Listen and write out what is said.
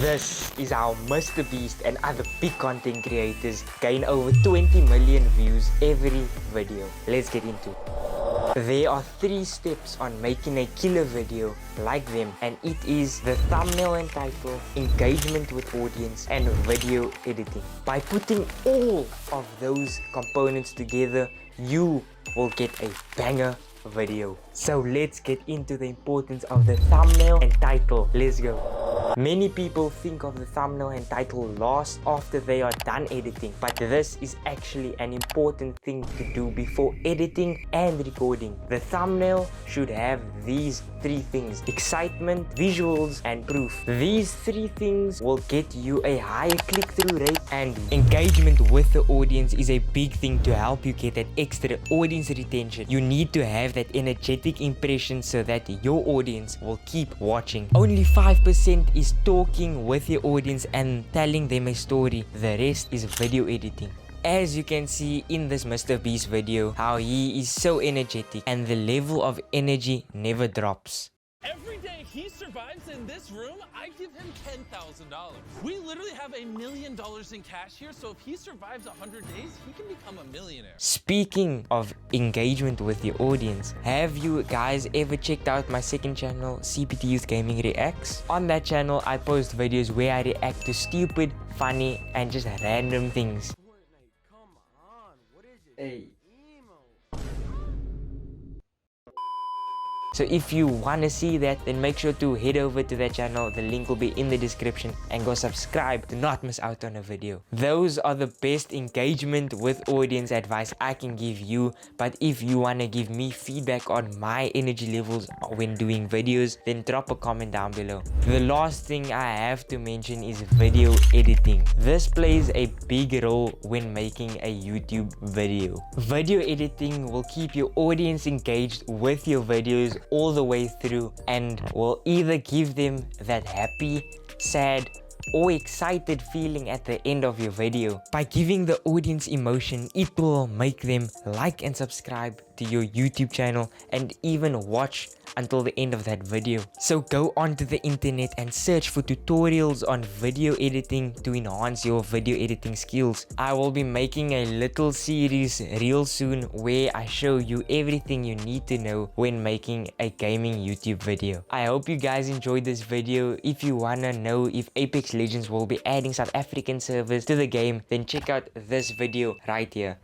This is how Mrbeast and other big content creators gain over 20 million views every video. Let's get into it. There are 3 steps on making a killer video like them, and it is the thumbnail and title, engagement with audience, and video editing. By putting all of those components together, you will get a banger video. So let's get into the importance of the thumbnail and title. Let's go. Many people think of the thumbnail and title last after they are done editing, but this is actually an important thing to do before editing and recording. The thumbnail should have these 3 things: excitement, visuals, and proof. These 3 things will get you a higher click-through rate, and engagement with the audience is a big thing to help you get that extra audience retention. You need to have that energetic impression so that your audience will keep watching. Only 5% is talking with your audience and telling them a story. The rest is video editing. As you can see in this Mrbeast video, how he is so energetic and the level of energy never drops. Every day he survives in this room, I give him $10,000. We literally have $1 million in cash here, so if he survives 100 days, he can become a millionaire. Speaking of engagement with your audience, have you guys ever checked out my second channel, CPT Youth Gaming Reacts? On that channel, I post videos where I react to stupid, funny, and just random things. Come on, what is it? Hey. Emo. So if you want to see that, then make sure to head over to that channel. The link will be in the description, and go subscribe to not miss out on a video. Those are the best engagement with audience advice I can give you. But if you want to give me feedback on my energy levels when doing videos, then drop a comment down below. The last thing I have to mention is video editing. This plays a big role when making a YouTube video. Video editing will keep your audience engaged with your videos all the way through, and will either give them that happy, sad, or excited feeling at the end of your video. By giving the audience emotion, it will make them like and subscribe to your YouTube channel and even watch until the end of that video. So go onto the internet and search for tutorials on video editing to enhance your video editing skills. I will be making a little series real soon where I show you everything you need to know when making a gaming YouTube video. I hope you guys enjoyed this video. If you wanna know if Apex Legends will be adding South African servers to the game, then check out this video right here.